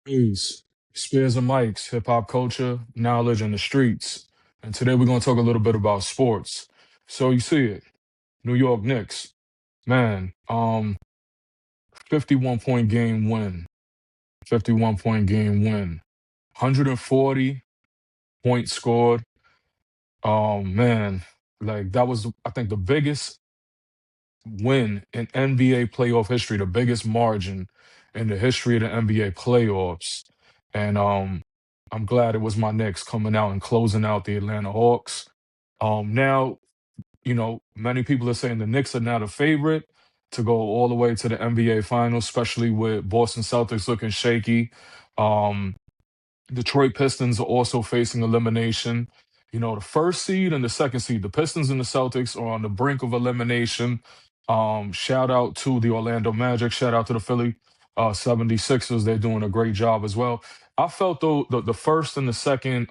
Peace. Spears and Mics, hip hop culture, knowledge, and the streets. And today we're going to talk a little bit about sports. So you see it, New York Knicks, man, 51 point game win, 51 point game win, 140 points scored. Man, like that was, I think, the biggest win in NBA playoff history, the biggest margin in the history of the NBA playoffs. And I'm glad it was my Knicks coming out and closing out the Atlanta Hawks. Now, many people are saying the Knicks are now the favorite to go all the way to the NBA Finals, especially with Boston Celtics looking shaky. Um, Detroit Pistons are also facing elimination. The first seed and the second seed, the Pistons and the Celtics are on the brink of elimination. Shout out to the Orlando Magic. Shout out to the Philly 76ers. They're doing a great job as well. I felt though the first and the second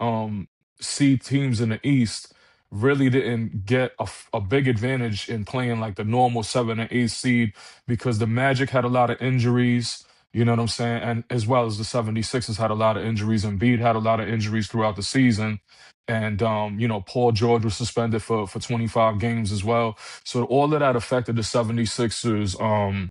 seed teams in the East really didn't get a big advantage in playing like the normal 7 and 8 seed because the Magic had a lot of injuries. You know what I'm saying? And as well as the 76ers had a lot of injuries. Embiid had a lot of injuries throughout the season. And, Paul George was suspended for 25 games as well. So all of that affected the 76ers.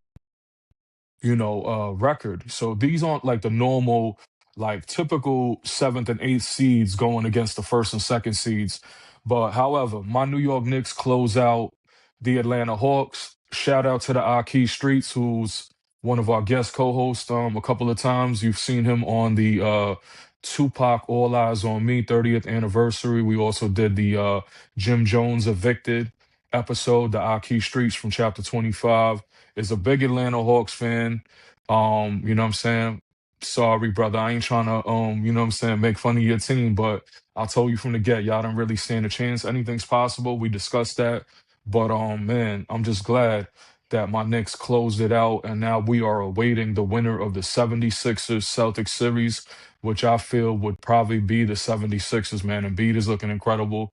Record. So these aren't like the normal, like typical seventh and eighth seeds going against the first and second seeds. But however, my New York Knicks close out the Atlanta Hawks. Shout out to the Aki Streets, who's one of our guest co-hosts a couple of times. You've seen him on the Tupac All Eyes on Me 30th anniversary. We also did the Jim Jones Evicted episode, the Aki Streets from chapter 25 is a big Atlanta Hawks fan. You know what I'm saying? Sorry, brother. I ain't trying to make fun of your team, but I told you from the get, y'all don't really stand a chance. Anything's possible. We discussed that. But man, I'm just glad that my Knicks closed it out, and now we are awaiting the winner of the 76ers Celtics series, which I feel would probably be the 76ers, man. Embiid is looking incredible.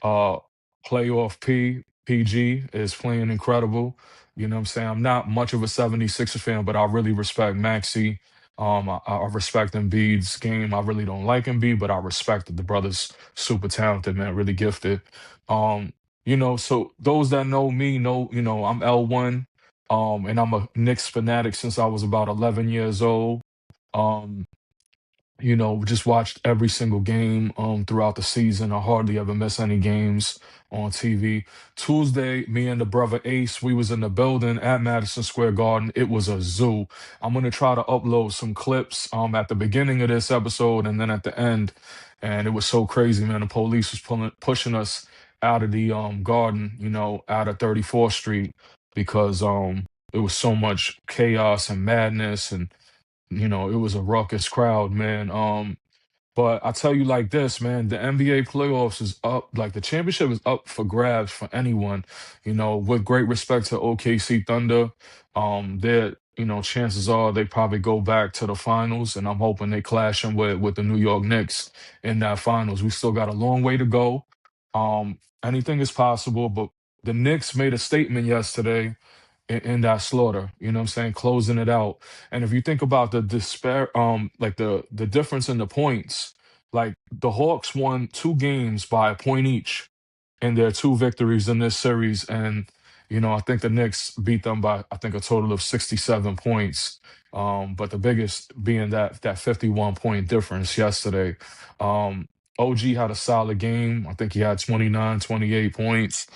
Uh Playoff PG is playing incredible. You know what I'm saying? I'm not much of a 76ers fan, but I really respect Maxi. I respect Embiid's game. I really don't like Embiid, but I respect that the brother's super talented, man, really gifted. So those that know me know, I'm L1, and I'm a Knicks fanatic since I was about 11 years old. Um, just watched every single game throughout the season. I hardly ever miss any games on TV. Tuesday, me and the brother Ace, we was in the building at Madison Square Garden. It was a zoo. I'm gonna try to upload some clips at the beginning of this episode and then at the end. And it was so crazy, man. The police was pushing us out of the garden, out of 34th Street because it was so much chaos and madness and it was a raucous crowd, man. But I tell you like this, man, the NBA playoffs is up, like the championship is up for grabs for anyone. With great respect to OKC Thunder, chances are they probably go back to the finals, and I'm hoping they clashing with the New York Knicks in that finals. We still got a long way to go. Anything is possible, but the Knicks made a statement yesterday in that slaughter. You know what I'm saying? Closing it out. And if you think about the despair, like the difference in the points, like the Hawks won 2 games by a point each in their 2 victories in this series. And, I think the Knicks beat them by I think a total of 67 points. But the biggest being that 51 point difference yesterday. OG had a solid game. I think he had 29, 28 points.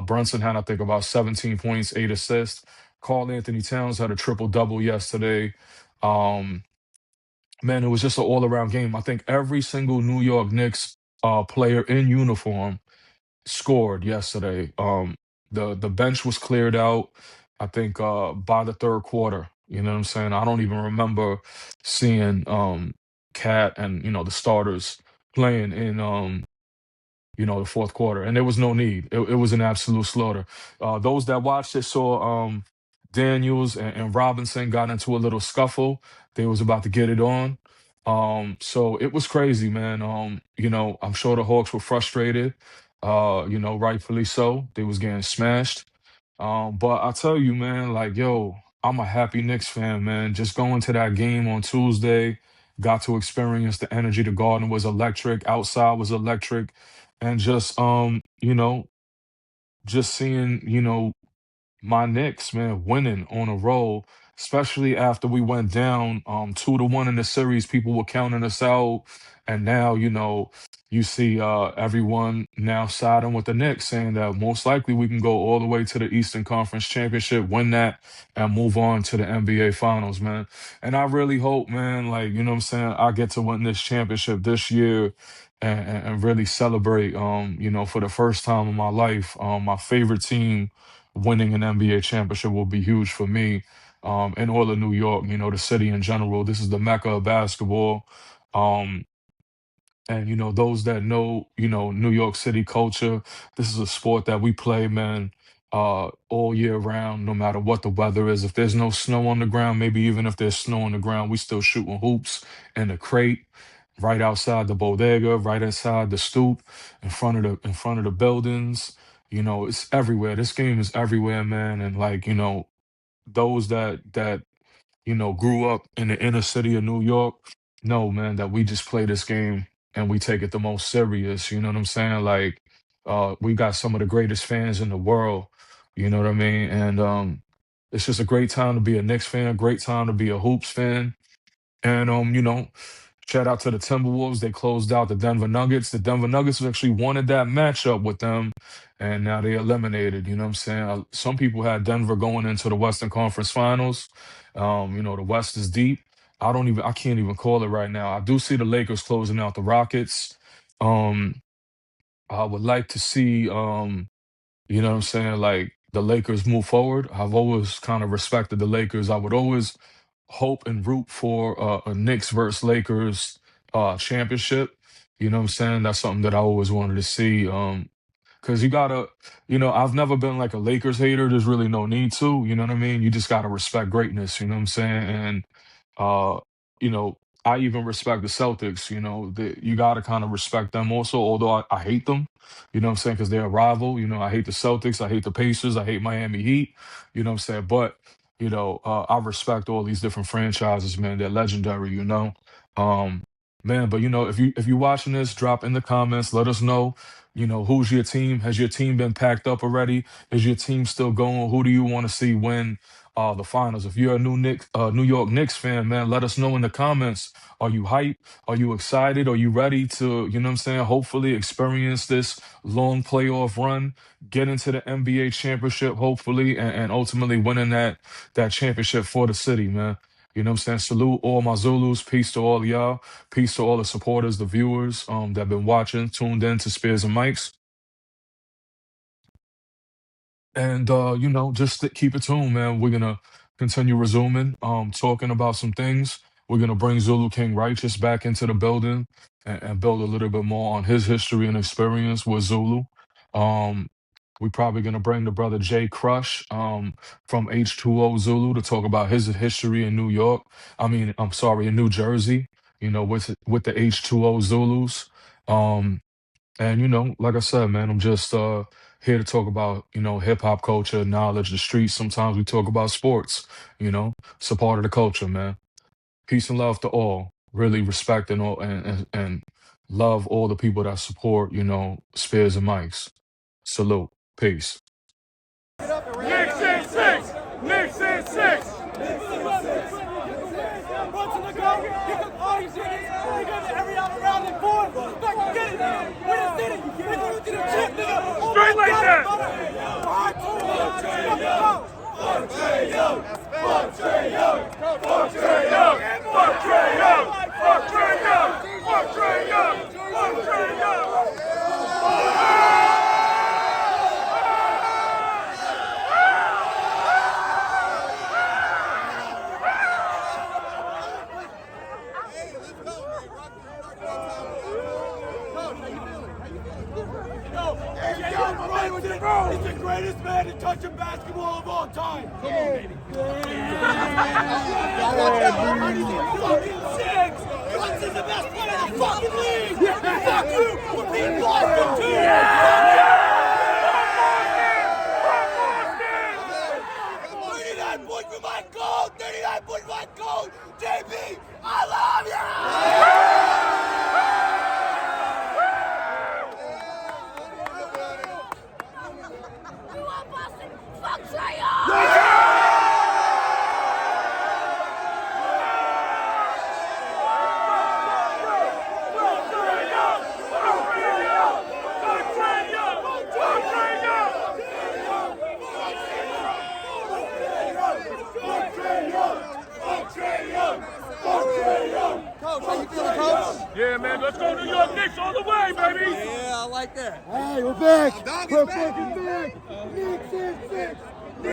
Brunson had, I think, about 17 points, 8 assists. Carl Anthony Towns had a triple double yesterday. Um, man, it was just an all around game. I think every single New York Knicks player in uniform scored yesterday. The bench was cleared out, I think, by the third quarter. You know what I'm saying? I don't even remember seeing Cat and the starters playing in the fourth quarter, and there was no need. It was an absolute slaughter. Those that watched it saw Daniels and Robinson got into a little scuffle. They was about to get it on. So it was crazy, man. I'm sure the Hawks were frustrated. Rightfully so. They was getting smashed. But I tell you, man, like, yo, I'm a happy Knicks fan, man. Just going to that game on Tuesday got to experience the energy. The garden was electric, outside was electric, and just just seeing my Knicks, man, winning on a roll, especially after we went down 2-1 in the series. People were counting us out. And now, you see everyone now siding with the Knicks, saying that most likely we can go all the way to the Eastern Conference Championship, win that, and move on to the NBA Finals, man. And I really hope, man, like, you know what I'm saying, I get to win this championship this year and really celebrate, for the first time in my life, my favorite team winning an NBA championship will be huge for me. In all of New York, the city in general. This is the mecca of basketball. Um, and those that know, New York City culture, this is a sport that we play, man, all year round, no matter what the weather is. If there's no snow on the ground, maybe even if there's snow on the ground, we still shooting hoops in the crate, right outside the bodega, right inside the stoop, in front of the buildings. It's everywhere. This game is everywhere, man. And like, those that grew up in the inner city of New York, know, man, that we just play this game and we take it the most serious. You know what I'm saying? Like, we got some of the greatest fans in the world. You know what I mean? And it's just a great time to be a Knicks fan, a great time to be a hoops fan. And shout out to the Timberwolves. They closed out the Denver Nuggets. The Denver Nuggets actually wanted that matchup with them, and now they eliminated. You know what I'm saying? Some people had Denver going into the Western Conference Finals. The West is deep. I can't even call it right now. I do see the Lakers closing out the Rockets. Um, I would like to see, you know what I'm saying, like the Lakers move forward. I've always kind of respected the Lakers. I would always hope and root for a Knicks versus Lakers championship. You know what I'm saying? That's something that I always wanted to see. Because you gotta, I've never been like a Lakers hater. There's really no need to. You know what I mean? You just gotta respect greatness. You know what I'm saying? And uh, I even respect the Celtics. You gotta kind of respect them also. Although I hate them. You know what I'm saying? Because they're a rival. I hate the Celtics. I hate the Pacers. I hate Miami Heat. You know what I'm saying? But I respect all these different franchises, man. They're legendary. Um, man. But if you're watching this, drop in the comments. Let us know. Who's your team? Has your team been packed up already? Is your team still going? Who do you want to see win the finals? If you're a New York Knicks fan, man, let us know in the comments. Are you hyped? Are you excited? Are you ready to, you know what I'm saying, hopefully experience this long playoff run, get into the NBA championship, hopefully, and ultimately winning that championship for the city, man. You know what I'm saying? Salute all my Zulus. Peace to all of y'all. Peace to all the supporters, the viewers that been watching, tuned in to Spears and Mics. And just keep it tuned, man. We're gonna continue resuming, talking about some things. We're gonna bring Zulu King Righteous back into the building and build a little bit more on his history and experience with Zulu. Um, we're probably gonna bring the brother Jay Crush from H2O Zulu to talk about his history in New York. I mean, I'm sorry, in New Jersey. With the H2O Zulus. Um, and like I said, man, I'm just here to talk about, hip hop culture, knowledge, the streets. Sometimes we talk about sports, it's a part of the culture, man. Peace and love to all. Really respect and all and love all the people that support, Spears and Mics. Salute. Peace. Knicks in six! Knicks in six! Straight like that! Fuck Trey Young! Fuck Trey Young! Fuck Trey Young! Fuck Trey Young! Fuck Trey Young! Fuck Trey Young! Fuck Trey Young! He's the greatest man to touch a basketball of all time. Come on, baby. Fucking six. Hudson's the best player in the fucking league. Fuck you. We're being Boston too. Boston. 39 points for my gold. 39 points for my gold. JB, I love you. Coach, how you feeling, Coach? Yeah, man, let's go New York Knicks all the way, baby. Yeah, I like that. All right, we're back. We're fucking back. Knicks in 6.